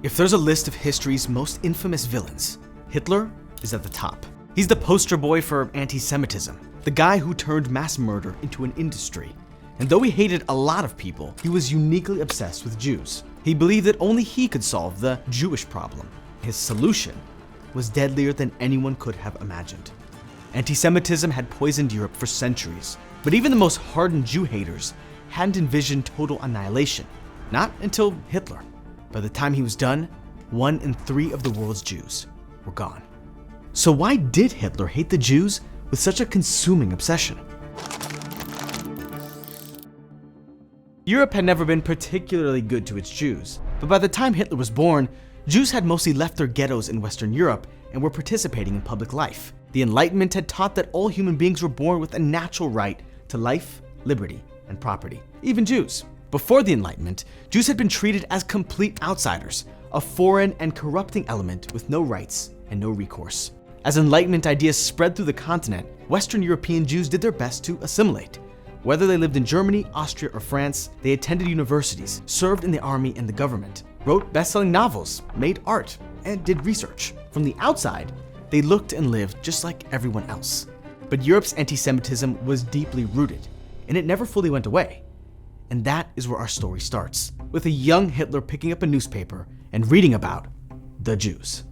If there's a list of history's most infamous villains, Hitler is at the top. He's the poster boy for anti-Semitism, the guy who turned mass murder into an industry. And though he hated a lot of people, he was uniquely obsessed with Jews. He believed that only he could solve the Jewish problem. His solution was deadlier than anyone could have imagined. Anti-Semitism had poisoned Europe for centuries, but even the most hardened Jew haters hadn't envisioned total annihilation. Not until Hitler. By the time he was done, 1 in 3 of the world's Jews were gone. So why did Hitler hate the Jews with such a consuming obsession? Europe had never been particularly good to its Jews, but by the time Hitler was born, Jews had mostly left their ghettos in Western Europe and were participating in public life. The Enlightenment had taught that all human beings were born with a natural right to life, liberty, and property, even Jews. Before the Enlightenment, Jews had been treated as complete outsiders, a foreign and corrupting element with no rights and no recourse. As Enlightenment ideas spread through the continent, Western European Jews did their best to assimilate. Whether they lived in Germany, Austria, or France, they attended universities, served in the army and the government, wrote best-selling novels, made art, and did research. From the outside, they looked and lived just like everyone else. But Europe's anti-Semitism was deeply rooted, and it never fully went away. And that is where our story starts, with a young Hitler picking up a newspaper and reading about the Jews.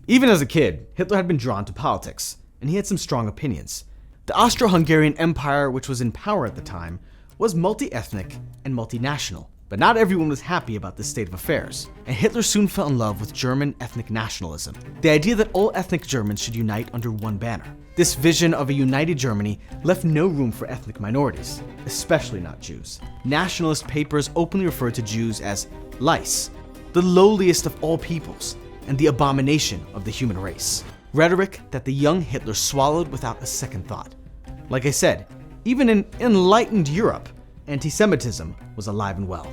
Even as a kid, Hitler had been drawn to politics, and he had some strong opinions. The Austro-Hungarian Empire, which was in power at the time, was multi-ethnic and multinational, but not everyone was happy about this state of affairs, and Hitler soon fell in love with German ethnic nationalism, the idea that all ethnic Germans should unite under one banner. This vision of a united Germany left no room for ethnic minorities, especially not Jews. Nationalist papers openly referred to Jews as lice, the lowliest of all peoples, and the abomination of the human race. Rhetoric that the young Hitler swallowed without a second thought. Like I said, even in enlightened Europe, anti-Semitism was alive and well.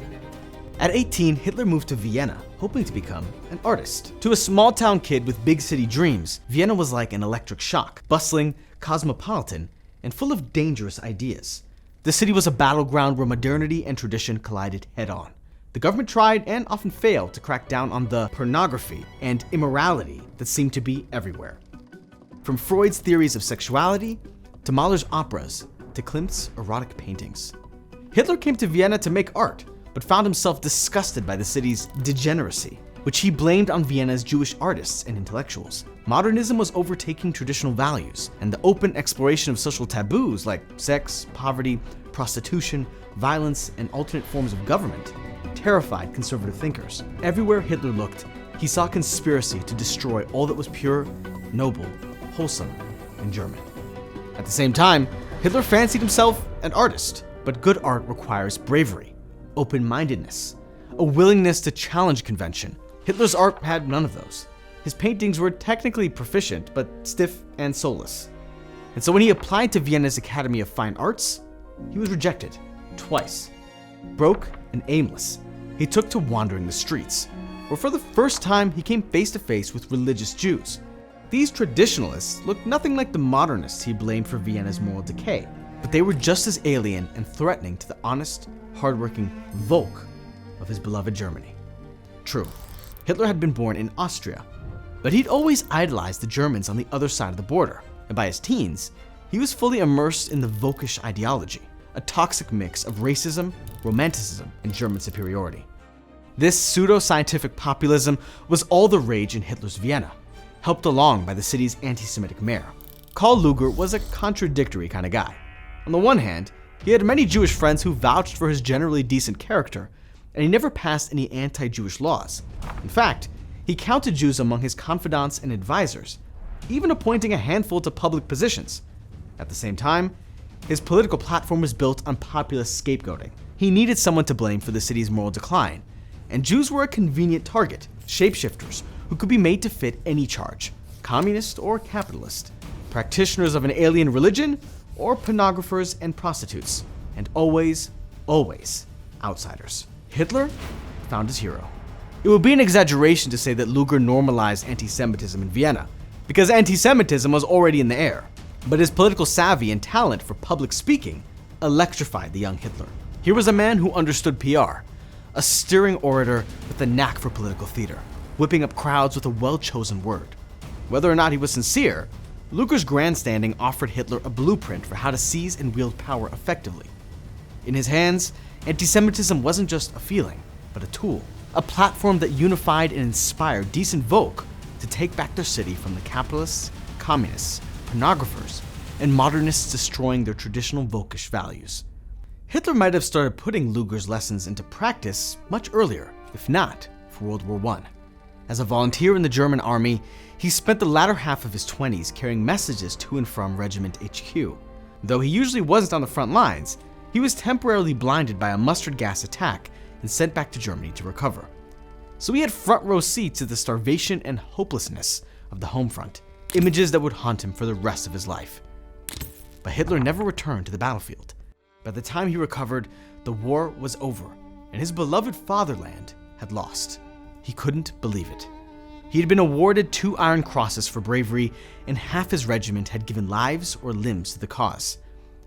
At 18, Hitler moved to Vienna, hoping to become an artist. To a small-town kid with big city dreams, Vienna was like an electric shock, bustling, cosmopolitan, and full of dangerous ideas. The city was a battleground where modernity and tradition collided head-on. The government tried, and often failed, to crack down on the pornography and immorality that seemed to be everywhere. From Freud's theories of sexuality, to Mahler's operas, to Klimt's erotic paintings. Hitler came to Vienna to make art, but found himself disgusted by the city's degeneracy, which he blamed on Vienna's Jewish artists and intellectuals. Modernism was overtaking traditional values, and the open exploration of social taboos like sex, poverty, prostitution, violence, and alternate forms of government terrified conservative thinkers. Everywhere Hitler looked, he saw conspiracy to destroy all that was pure, noble, wholesome, and German. At the same time, Hitler fancied himself an artist, but good art requires bravery, open-mindedness, a willingness to challenge convention. Hitler's art had none of those. His paintings were technically proficient, but stiff and soulless. And so when he applied to Vienna's Academy of Fine Arts, he was rejected twice. Broke and aimless, he took to wandering the streets, where for the first time he came face to face with religious Jews. These traditionalists looked nothing like the modernists he blamed for Vienna's moral decay, but they were just as alien and threatening to the honest, hardworking Volk of his beloved Germany. True, Hitler had been born in Austria, but he'd always idolized the Germans on the other side of the border, and by his teens, he was fully immersed in the Volkish ideology, a toxic mix of racism, romanticism, and German superiority. This pseudo-scientific populism was all the rage in Hitler's Vienna, helped along by the city's anti-Semitic mayor. Karl Lueger was a contradictory kind of guy. On the one hand, he had many Jewish friends who vouched for his generally decent character, and he never passed any anti-Jewish laws. In fact, he counted Jews among his confidants and advisors, even appointing a handful to public positions. At the same time, his political platform was built on populist scapegoating. He needed someone to blame for the city's moral decline, and Jews were a convenient target, shapeshifters who could be made to fit any charge, communist or capitalist, practitioners of an alien religion, or pornographers and prostitutes, and always, always outsiders. Hitler found his hero. It would be an exaggeration to say that Lueger normalized anti-Semitism in Vienna, because anti-Semitism was already in the air, but his political savvy and talent for public speaking electrified the young Hitler. Here was a man who understood PR, a stirring orator with a knack for political theater. whipping up crowds with a well-chosen word. Whether or not he was sincere, Lueger's grandstanding offered Hitler a blueprint for how to seize and wield power effectively. In his hands, antisemitism wasn't just a feeling, but a tool, a platform that unified and inspired decent folk to take back their city from the capitalists, communists, pornographers, and modernists destroying their traditional Volkish values. Hitler might have started putting Lueger's lessons into practice much earlier, if not for World War I. As a volunteer in the German army, he spent the latter half of his 20s carrying messages to and from Regiment HQ. Though he usually wasn't on the front lines, he was temporarily blinded by a mustard gas attack and sent back to Germany to recover. So he had front row seats to the starvation and hopelessness of the home front, images that would haunt him for the rest of his life. But Hitler never returned to the battlefield. By the time he recovered, the war was over, and his beloved fatherland had lost. He couldn't believe it. He had been awarded 2 Iron Crosses for bravery, and half his regiment had given lives or limbs to the cause.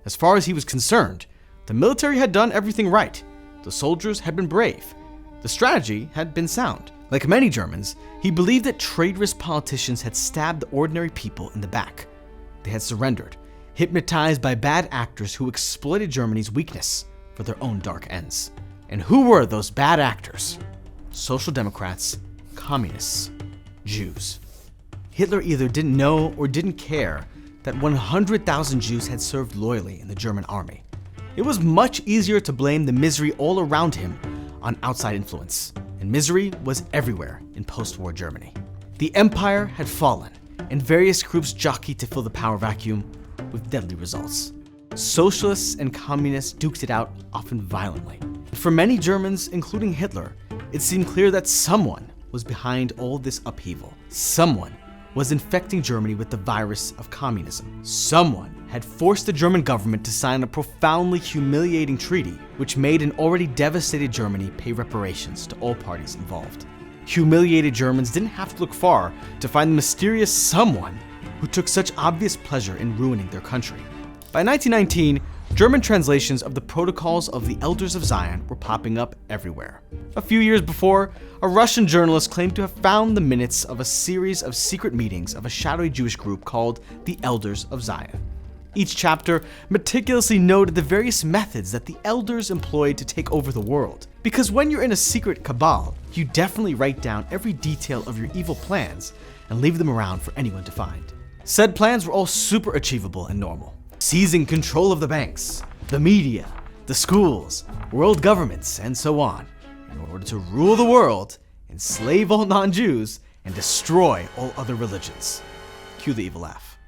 As far as he was concerned, the military had done everything right. The soldiers had been brave. The strategy had been sound. Like many Germans, he believed that traitorous politicians had stabbed the ordinary people in the back. They had surrendered, hypnotized by bad actors who exploited Germany's weakness for their own dark ends. And who were those bad actors? Social Democrats, communists, Jews. Hitler either didn't know or didn't care that 100,000 Jews had served loyally in the German army. It was much easier to blame the misery all around him on outside influence, and misery was everywhere in post-war Germany. The empire had fallen, and various groups jockeyed to fill the power vacuum with deadly results. Socialists and communists duked it out, often violently. For many Germans, including Hitler, it seemed clear that someone was behind all this upheaval. Someone was infecting Germany with the virus of communism. Someone had forced the German government to sign a profoundly humiliating treaty, which made an already devastated Germany pay reparations to all parties involved. Humiliated Germans didn't have to look far to find the mysterious someone who took such obvious pleasure in ruining their country. By 1919, German translations of the Protocols of the Elders of Zion were popping up everywhere. A few years before, a Russian journalist claimed to have found the minutes of a series of secret meetings of a shadowy Jewish group called the Elders of Zion. Each chapter meticulously noted the various methods that the elders employed to take over the world. Because when you're in a secret cabal, you definitely write down every detail of your evil plans and leave them around for anyone to find. Said plans were all super achievable and normal. Seizing control of the banks, the media, the schools, world governments, and so on, in order to rule the world, enslave all non-Jews, and destroy all other religions. Cue the evil laugh.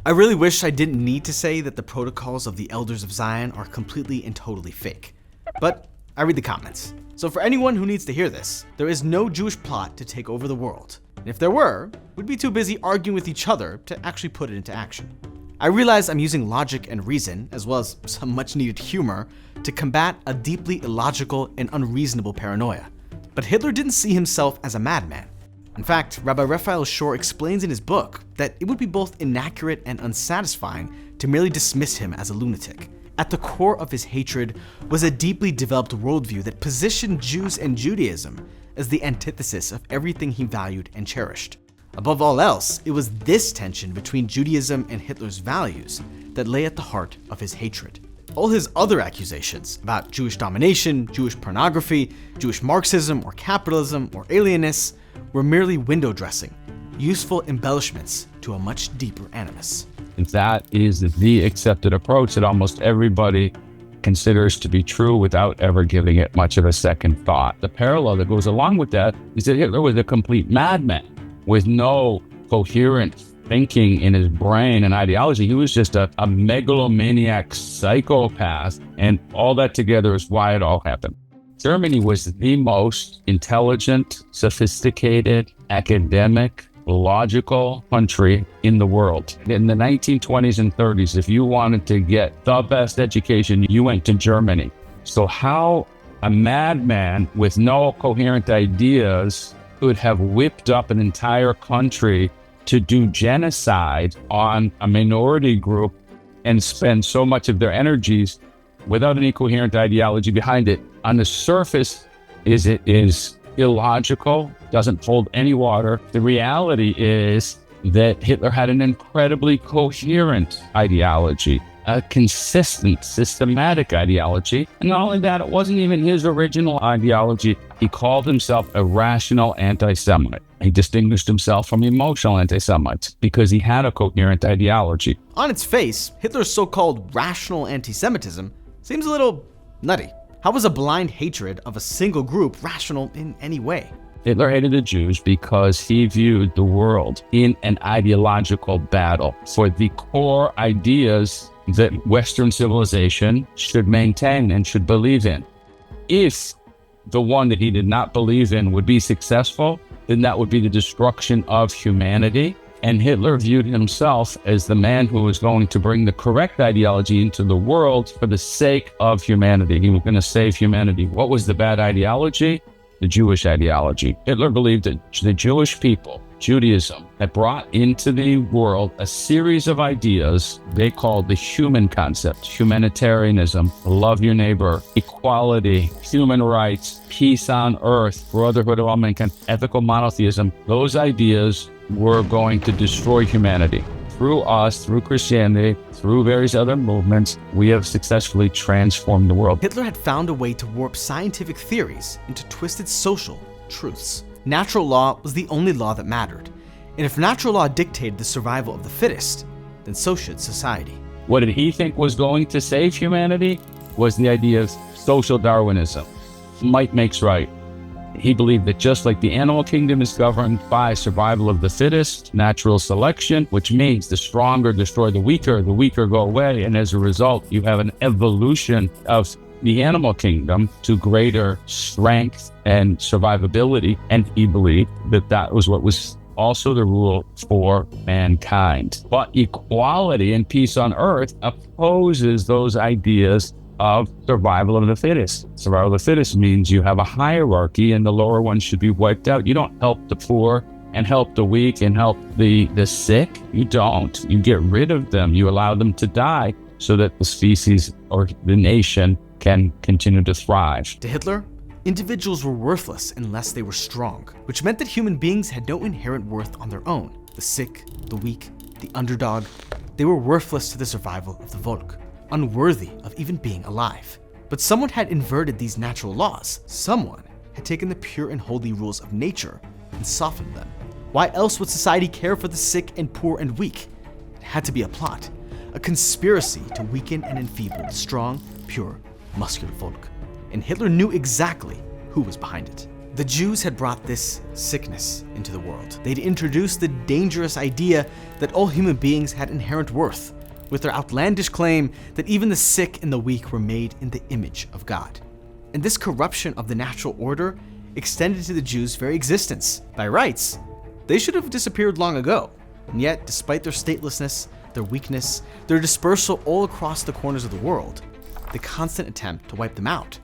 I really wish I didn't need to say that the Protocols of the Elders of Zion are completely and totally fake. But I read the comments. So for anyone who needs to hear this, there is no Jewish plot to take over the world. And if there were, we'd be too busy arguing with each other to actually put it into action. I realize I'm using logic and reason, as well as some much needed humor, to combat a deeply illogical and unreasonable paranoia. But Hitler didn't see himself as a madman. In fact, Rabbi Raphael Shor explains in his book that it would be both inaccurate and unsatisfying to merely dismiss him as a lunatic. At the core of his hatred was a deeply developed worldview that positioned Jews and Judaism as the antithesis of everything he valued and cherished. Above all else, it was this tension between Judaism and Hitler's values that lay at the heart of his hatred. All his other accusations about Jewish domination, Jewish pornography, Jewish Marxism or capitalism or alienists were merely window dressing, useful embellishments to a much deeper animus. That is the accepted approach that almost everybody considers to be true without ever giving it much of a second thought. The parallel that goes along with that is that Hitler was a complete madman with no coherent thinking in his brain and ideology. He was just a megalomaniac psychopath, and all that together is why it all happened. Germany was the most intelligent, sophisticated, academic, logical country in the world. In the 1920s and 30s, if you wanted to get the best education, you went to Germany. So how a madman with no coherent ideas could have whipped up an entire country to do genocide on a minority group and spend so much of their energies without any coherent ideology behind it? On the surface, is it is illogical, doesn't hold any water. The reality is that Hitler had an incredibly coherent ideology, a consistent, systematic ideology. And not only that, it wasn't even his original ideology. He called himself a rational anti-Semite. He distinguished himself from emotional anti-Semites because he had a coherent ideology. On its face, Hitler's so-called rational anti-Semitism seems a little nutty. How was a blind hatred of a single group rational in any way? Hitler hated the Jews because he viewed the world in an ideological battle for the core ideas that Western civilization should maintain and should believe in. If the one that he did not believe in would be successful, then that would be the destruction of humanity. And Hitler viewed himself as the man who was going to bring the correct ideology into the world for the sake of humanity. He was going to save humanity. What was the bad ideology? The Jewish ideology. Hitler believed that the Jewish people, Judaism, had brought into the world a series of ideas they called the human concept, humanitarianism, love your neighbor, equality, human rights, peace on earth, brotherhood of all mankind, ethical monotheism. Those ideas were going to destroy humanity. Through us, through Christianity, through various other movements, we have successfully transformed the world. Hitler had found a way to warp scientific theories into twisted social truths. Natural law was the only law that mattered. And if natural law dictated the survival of the fittest, then so should society. What did he think was going to save humanity? Was the idea of social Darwinism. Might makes right. He believed that just like the animal kingdom is governed by survival of the fittest, natural selection, which means the stronger destroy the weaker go away, and as a result, you have an evolution of the animal kingdom to greater strength and survivability. And he believed that that was what was also the rule for mankind. But equality and peace on earth opposes those ideas of survival of the fittest. Survival of the fittest means you have a hierarchy and the lower ones should be wiped out. You don't help the poor and help the weak and help the sick. You don't. You get rid of them. You allow them to die so that the species or the nation can continue to thrive. To Hitler, individuals were worthless unless they were strong, which meant that human beings had no inherent worth on their own. The sick, the weak, the underdog, they were worthless to the survival of the Volk, unworthy of even being alive. But someone had inverted these natural laws. Someone had taken the pure and holy rules of nature and softened them. Why else would society care for the sick and poor and weak? It had to be a plot, a conspiracy to weaken and enfeeble the strong, pure, muscular Volk. And Hitler knew exactly who was behind it. The Jews had brought this sickness into the world. They'd introduced the dangerous idea that all human beings had inherent worth, with their outlandish claim that even the sick and the weak were made in the image of God. And this corruption of the natural order extended to the Jews' very existence. By rights, they should have disappeared long ago. And yet, despite their statelessness, their weakness, their dispersal all across the corners of the world, the constant attempt to wipe them out,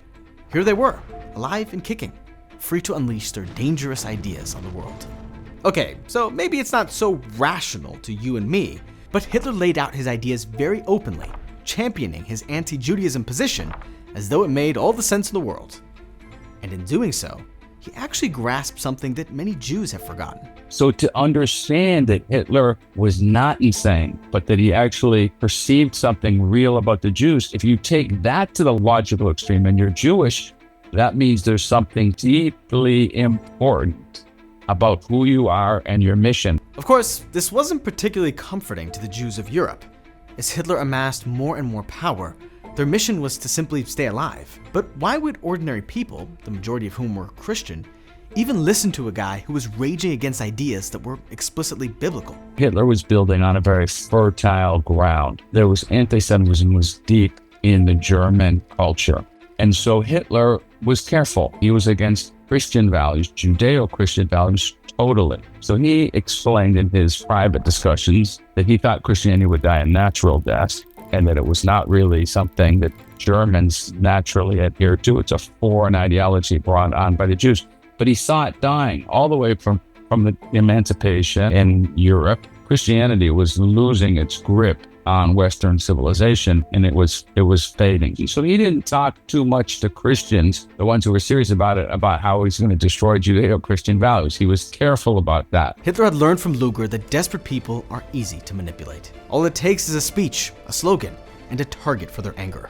here they were, alive and kicking, free to unleash their dangerous ideas on the world. Okay, so maybe it's not so rational to you and me, but Hitler laid out his ideas very openly, championing his anti-Judaism position as though it made all the sense in the world. And in doing so, he actually grasped something that many Jews have forgotten. So to understand that Hitler was not insane, but that he actually perceived something real about the Jews, if you take that to the logical extreme and you're Jewish, that means there's something deeply important about who you are and your mission. Of course, this wasn't particularly comforting to the Jews of Europe. As Hitler amassed more and more power, their mission was to simply stay alive. But why would ordinary people, the majority of whom were Christian, even listen to a guy who was raging against ideas that were explicitly biblical? Hitler was building on a very fertile ground. There was anti-Semitism was deep in the German culture. And so Hitler was careful. He was against Christian values, Judeo-Christian values, totally. So he explained in his private discussions that he thought Christianity would die a natural death and that it was not really something that Germans naturally adhered to. It's a foreign ideology brought on by the Jews. But he saw it dying all the way from the emancipation in Europe. Christianity was losing its grip on Western civilization, and it was fading. So he didn't talk too much to Christians, the ones who were serious about it, about how he's going to destroy Judeo-Christian values. He was careful about that. Hitler had learned from Lueger that desperate people are easy to manipulate. All it takes is a speech, a slogan, and a target for their anger.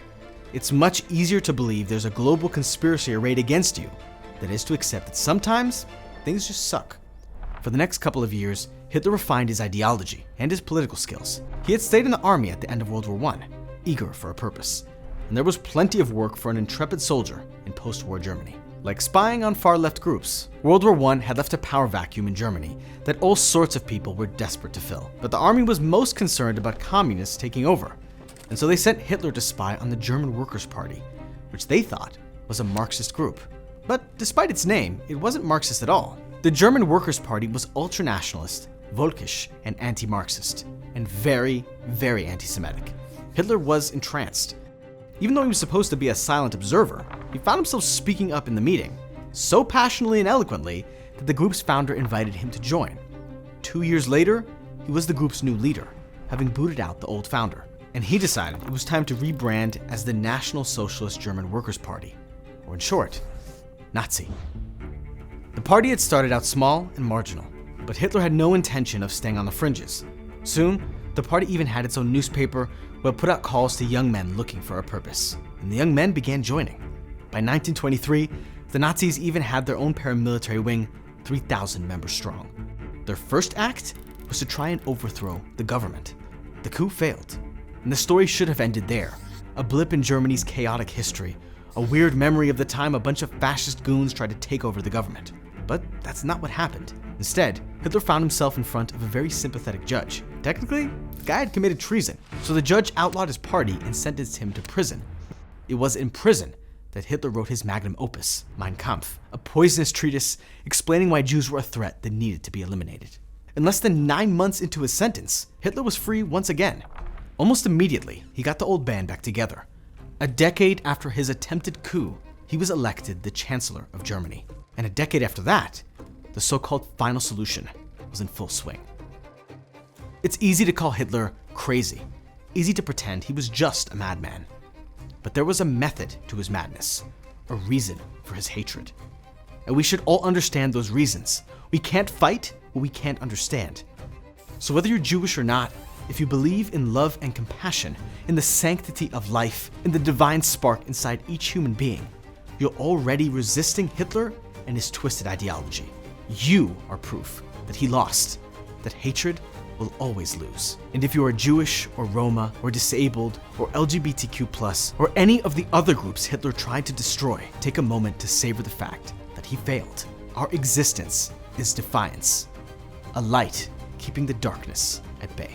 It's much easier to believe there's a global conspiracy arrayed against you than it is to accept that sometimes things just suck. For the next couple of years, Hitler refined his ideology and his political skills. He had stayed in the army at the end of World War I, eager for a purpose. And there was plenty of work for an intrepid soldier in post-war Germany. Like spying on far-left groups, World War I had left a power vacuum in Germany that all sorts of people were desperate to fill. But the army was most concerned about communists taking over. And so they sent Hitler to spy on the German Workers' Party, which they thought was a Marxist group. But despite its name, it wasn't Marxist at all. The German Workers' Party was ultranationalist, Volkish, and anti-Marxist, and very, very anti-Semitic. Hitler was entranced. Even though he was supposed to be a silent observer, he found himself speaking up in the meeting, so passionately and eloquently that the group's founder invited him to join. 2 years later, he was the group's new leader, having booted out the old founder. And he decided it was time to rebrand as the National Socialist German Workers' Party, or in short, Nazi. The party had started out small and marginal, but Hitler had no intention of staying on the fringes. Soon, the party even had its own newspaper where it put out calls to young men looking for a purpose, and the young men began joining. By 1923, the Nazis even had their own paramilitary wing, 3,000 members strong. Their first act was to try and overthrow the government. The coup failed, and the story should have ended there, a blip in Germany's chaotic history, a weird memory of the time a bunch of fascist goons tried to take over the government. But that's not what happened. Instead, Hitler found himself in front of a very sympathetic judge. Technically, the guy had committed treason, so the judge outlawed his party and sentenced him to prison. It was in prison that Hitler wrote his magnum opus, Mein Kampf, a poisonous treatise explaining why Jews were a threat that needed to be eliminated. In less than 9 months into his sentence, Hitler was free once again. Almost immediately, he got the old band back together. A decade after his attempted coup, he was elected the Chancellor of Germany. And a decade after that, the so-called final solution was in full swing. It's easy to call Hitler crazy, easy to pretend he was just a madman. But there was a method to his madness, a reason for his hatred. And we should all understand those reasons. We can't fight what we can't understand. So whether you're Jewish or not, if you believe in love and compassion, in the sanctity of life, in the divine spark inside each human being, you're already resisting Hitler and his twisted ideology. You are proof that he lost, that hatred will always lose. And if you are Jewish or Roma or disabled or LGBTQ+, or any of the other groups Hitler tried to destroy, take a moment to savor the fact that he failed. Our existence is defiance, a light keeping the darkness at bay.